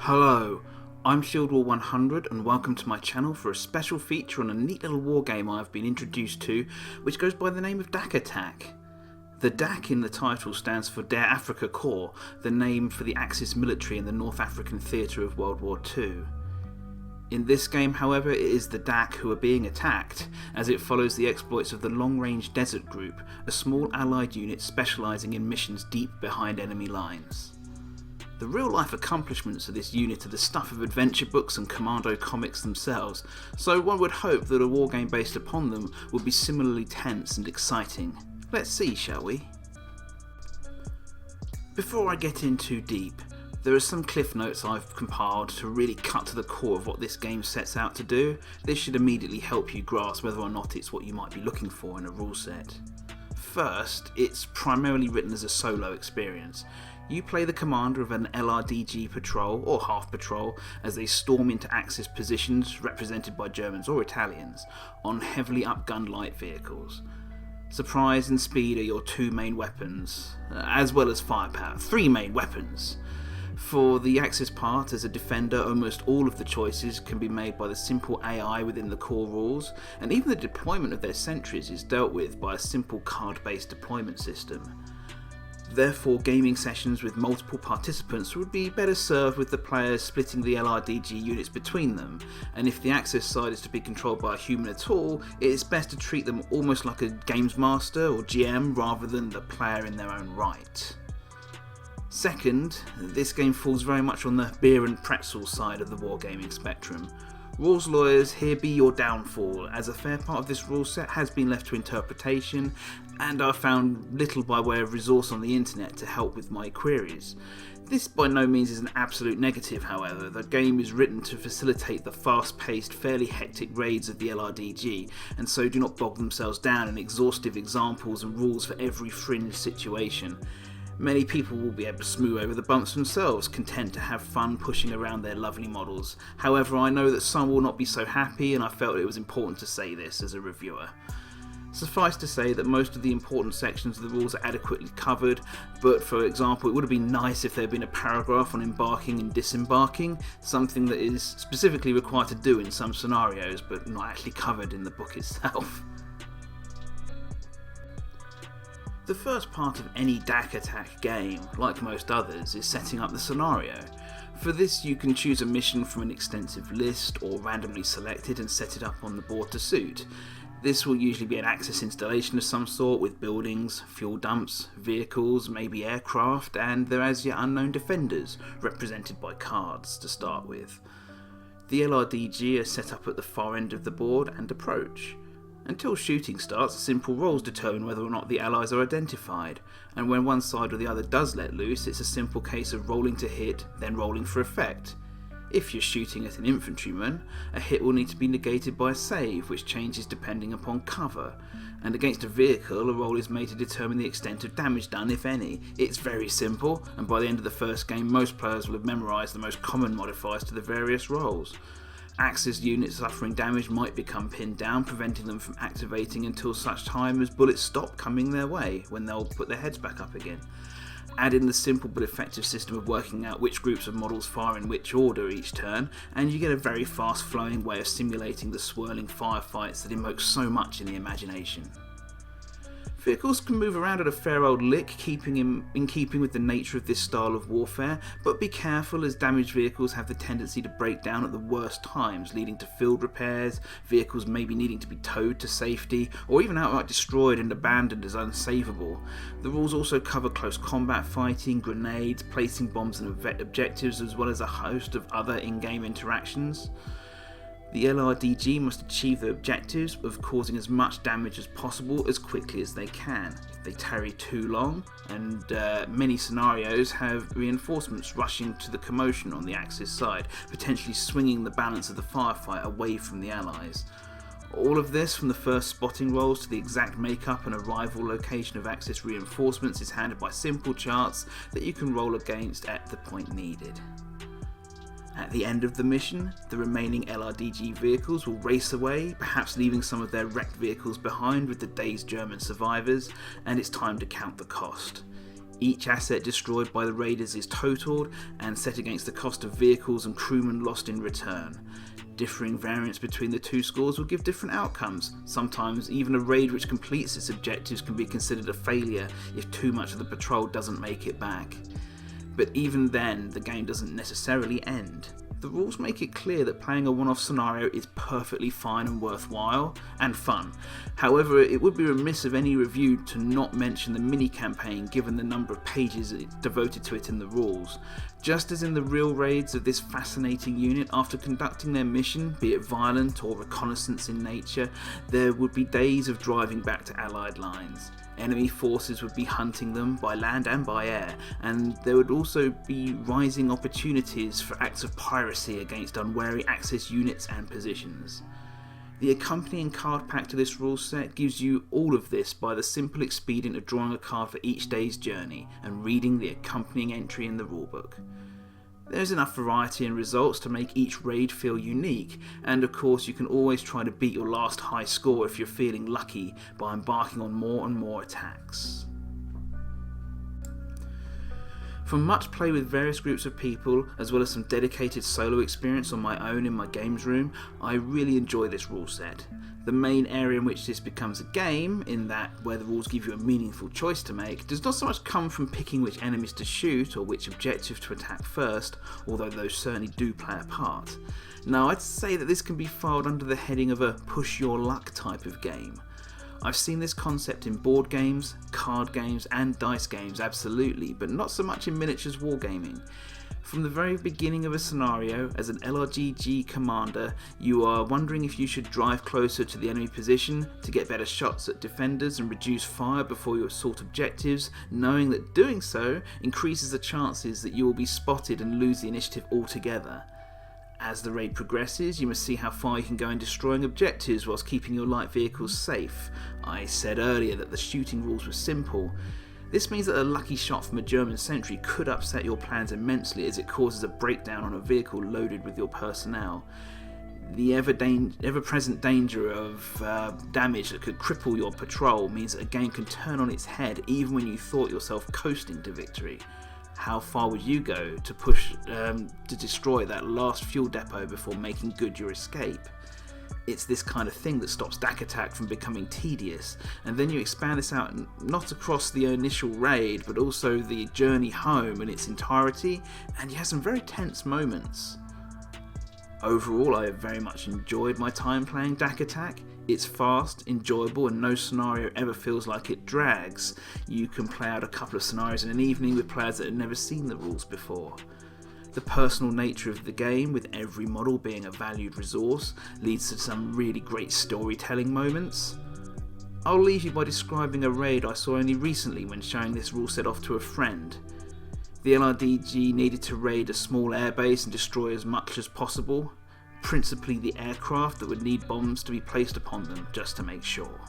Hello, I'm ShieldWar100 and welcome to my channel for a special feature on a neat little wargame I've been introduced to, which goes by the name of DAK Attack. The DAK in the title stands for Der Afrika Korps, the name for the Axis military in the North African theatre of World War II. In this game, however, it is the DAK who are being attacked, as it follows the exploits of the Long Range Desert Group, a small allied unit specialising in missions deep behind enemy lines. The real-life accomplishments of this unit are the stuff of adventure books and commando comics themselves, so one would hope that a wargame based upon them would be similarly tense and exciting. Let's see, shall we? Before I get in too deep, there are some cliff notes I've compiled to really cut to the core of what this game sets out to do. This should immediately help you grasp whether or not it's what you might be looking for in a rule set. First, it's primarily written as a solo experience. You play the commander of an LRDG patrol, or half patrol, as they storm into Axis positions, represented by Germans or Italians, on heavily upgunned light vehicles. Surprise and speed are your two main weapons, as well as firepower, three main weapons. For the Axis part, as a defender, almost all of the choices can be made by the simple AI within the core rules, and even the deployment of their sentries is dealt with by a simple card-based deployment system. Therefore, gaming sessions with multiple participants would be better served with the players splitting the LRDG units between them, and if the Axis side is to be controlled by a human at all, it is best to treat them almost like a games master or GM rather than the player in their own right. Second, this game falls very much on the beer and pretzel side of the wargaming spectrum. Rules lawyers, here be your downfall, as a fair part of this rule set has been left to interpretation, and I've found little by way of resource on the internet to help with my queries. This by no means is an absolute negative, however. The game is written to facilitate the fast-paced, fairly hectic raids of the LRDG, and so do not bog themselves down in exhaustive examples and rules for every fringe situation. Many people will be able to smooth over the bumps themselves, content to have fun pushing around their lovely models. However, I know that some will not be so happy, and I felt it was important to say this as a reviewer. Suffice to say that most of the important sections of the rules are adequately covered, but for example, it would have been nice if there had been a paragraph on embarking and disembarking, something that is specifically required to do in some scenarios, but not actually covered in the book itself. The first part of any DAK Attack game, like most others, is setting up the scenario. For this, you can choose a mission from an extensive list or randomly select it and set it up on the board to suit. This will usually be an Axis installation of some sort with buildings, fuel dumps, vehicles, maybe aircraft, and their as yet unknown defenders, represented by cards to start with. The LRDG are set up at the far end of the board and approach. Until shooting starts, simple rolls determine whether or not the allies are identified, and when one side or the other does let loose, it's a simple case of rolling to hit, then rolling for effect. If you're shooting at an infantryman, a hit will need to be negated by a save, which changes depending upon cover, and against a vehicle, a roll is made to determine the extent of damage done, if any. It's very simple, and by the end of the first game, most players will have memorised the most common modifiers to the various rolls. Axis units suffering damage might become pinned down, preventing them from activating until such time as bullets stop coming their way, when they'll put their heads back up again. Add in the simple but effective system of working out which groups of models fire in which order each turn, and you get a very fast flowing way of simulating the swirling firefights that evoke so much in the imagination. Vehicles can move around at a fair old lick, in keeping with the nature of this style of warfare, but be careful as damaged vehicles have the tendency to break down at the worst times, leading to field repairs, vehicles maybe needing to be towed to safety, or even outright destroyed and abandoned as unsavable. The rules also cover close combat fighting, grenades, placing bombs and objectives, as well as a host of other in-game interactions. The LRDG must achieve their objectives of causing as much damage as possible as quickly as they can. If they tarry too long, and many scenarios have reinforcements rushing to the commotion on the Axis side, potentially swinging the balance of the firefight away from the Allies. All of this, from the first spotting rolls to the exact makeup and arrival location of Axis reinforcements, is handled by simple charts that you can roll against at the point needed. At the end of the mission, the remaining LRDG vehicles will race away, perhaps leaving some of their wrecked vehicles behind with the day's German survivors, and it's time to count the cost. Each asset destroyed by the raiders is totaled and set against the cost of vehicles and crewmen lost in return. Differing variance between the two scores will give different outcomes. Sometimes even a raid which completes its objectives can be considered a failure if too much of the patrol doesn't make it back. But even then, the game doesn't necessarily end. The rules make it clear that playing a one-off scenario is perfectly fine and worthwhile, and fun. However, it would be remiss of any review to not mention the mini-campaign given the number of pages devoted to it in the rules. Just as in the real raids of this fascinating unit, after conducting their mission, be it violent or reconnaissance in nature, there would be days of driving back to Allied lines. Enemy forces would be hunting them by land and by air, and there would also be rising opportunities for acts of piracy against unwary Axis units and positions. The accompanying card pack to this rule set gives you all of this by the simple expedient of drawing a card for each day's journey and reading the accompanying entry in the rulebook. There's enough variety in results to make each raid feel unique, and of course you can always try to beat your last high score if you're feeling lucky by embarking on more and more attacks. From much play with various groups of people, as well as some dedicated solo experience on my own in my games room, I really enjoy this rule set. The main area in which this becomes a game, in that where the rules give you a meaningful choice to make, does not so much come from picking which enemies to shoot or which objective to attack first, although those certainly do play a part. No, I'd say that this can be filed under the heading of a push your luck type of game. I've seen this concept in board games, card games and dice games absolutely, but not so much in miniatures wargaming. From the very beginning of a scenario, as an LRGG commander, you are wondering if you should drive closer to the enemy position to get better shots at defenders and reduce fire before you assault objectives, knowing that doing so increases the chances that you will be spotted and lose the initiative altogether. As the raid progresses, you must see how far you can go in destroying objectives whilst keeping your light vehicles safe. I said earlier that the shooting rules were simple. This means that a lucky shot from a German sentry could upset your plans immensely as it causes a breakdown on a vehicle loaded with your personnel. The ever-present danger of damage that could cripple your patrol means that a game can turn on its head even when you thought yourself coasting to victory. How far would you go to push to destroy that last fuel depot before making good your escape? It's this kind of thing that stops DAK Attack from becoming tedious, and then you expand this out not across the initial raid but also the journey home in its entirety, and you have some very tense moments. Overall, I have very much enjoyed my time playing DAK Attack. It's fast, enjoyable, and no scenario ever feels like it drags. You can play out a couple of scenarios in an evening with players that have never seen the rules before. The personal nature of the game, with every model being a valued resource, leads to some really great storytelling moments. I'll leave you by describing a raid I saw only recently when showing this rule set off to a friend. The LRDG needed to raid a small airbase and destroy as much as possible, principally the aircraft that would need bombs to be placed upon them just to make sure.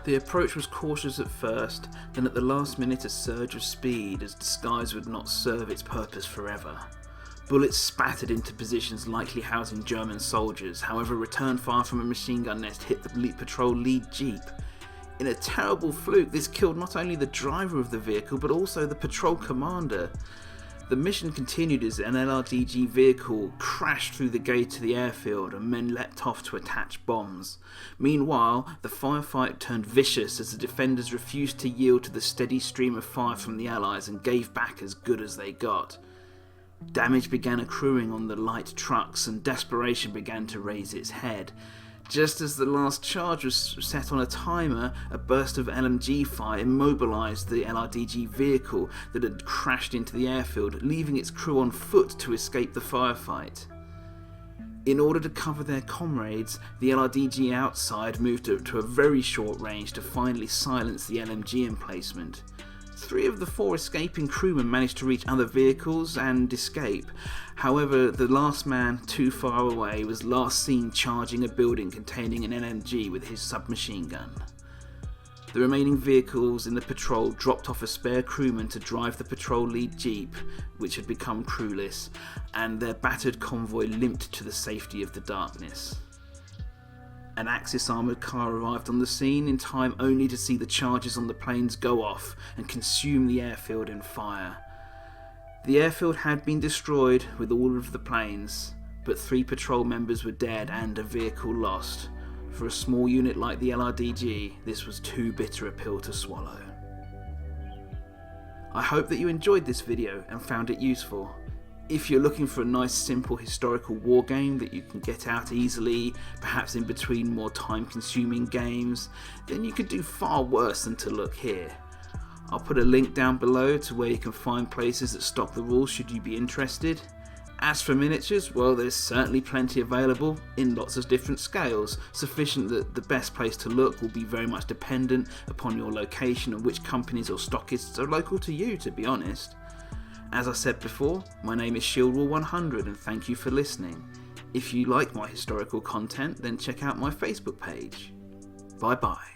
The approach was cautious at first, then at the last minute a surge of speed as disguise would not serve its purpose forever. Bullets spattered into positions likely housing German soldiers, however return fire from a machine gun nest hit the patrol lead jeep. In a terrible fluke, this killed not only the driver of the vehicle but also the patrol commander. The mission continued as an LRDG vehicle crashed through the gate to the airfield and men leapt off to attach bombs. Meanwhile, the firefight turned vicious as the defenders refused to yield to the steady stream of fire from the Allies and gave back as good as they got. Damage began accruing on the light trucks and desperation began to raise its head. Just as the last charge was set on a timer, a burst of LMG fire immobilised the LRDG vehicle that had crashed into the airfield, leaving its crew on foot to escape the firefight. In order to cover their comrades, the LRDG outside moved to a very short range to finally silence the LMG emplacement. 3 of the 4 escaping crewmen managed to reach other vehicles and escape. However, the last man, too far away, was last seen charging a building containing an LMG with his submachine gun. The remaining vehicles in the patrol dropped off a spare crewman to drive the patrol lead jeep, which had become crewless, and their battered convoy limped to the safety of the darkness. An Axis armoured car arrived on the scene in time only to see the charges on the planes go off and consume the airfield in fire. The airfield had been destroyed with all of the planes, but 3 patrol members were dead and a vehicle lost. For a small unit like the LRDG, this was too bitter a pill to swallow. I hope that you enjoyed this video and found it useful. If you're looking for a nice simple historical war game that you can get out easily, perhaps in between more time consuming games, then you could do far worse than to look here. I'll put a link down below to where you can find places that stock the rules should you be interested. As for miniatures, well, there's certainly plenty available in lots of different scales, sufficient that the best place to look will be very much dependent upon your location and which companies or stockists are local to you, to be honest. As I said before, my name is ShieldWall100 and thank you for listening. If you like my historical content, then check out my Facebook page. Bye bye.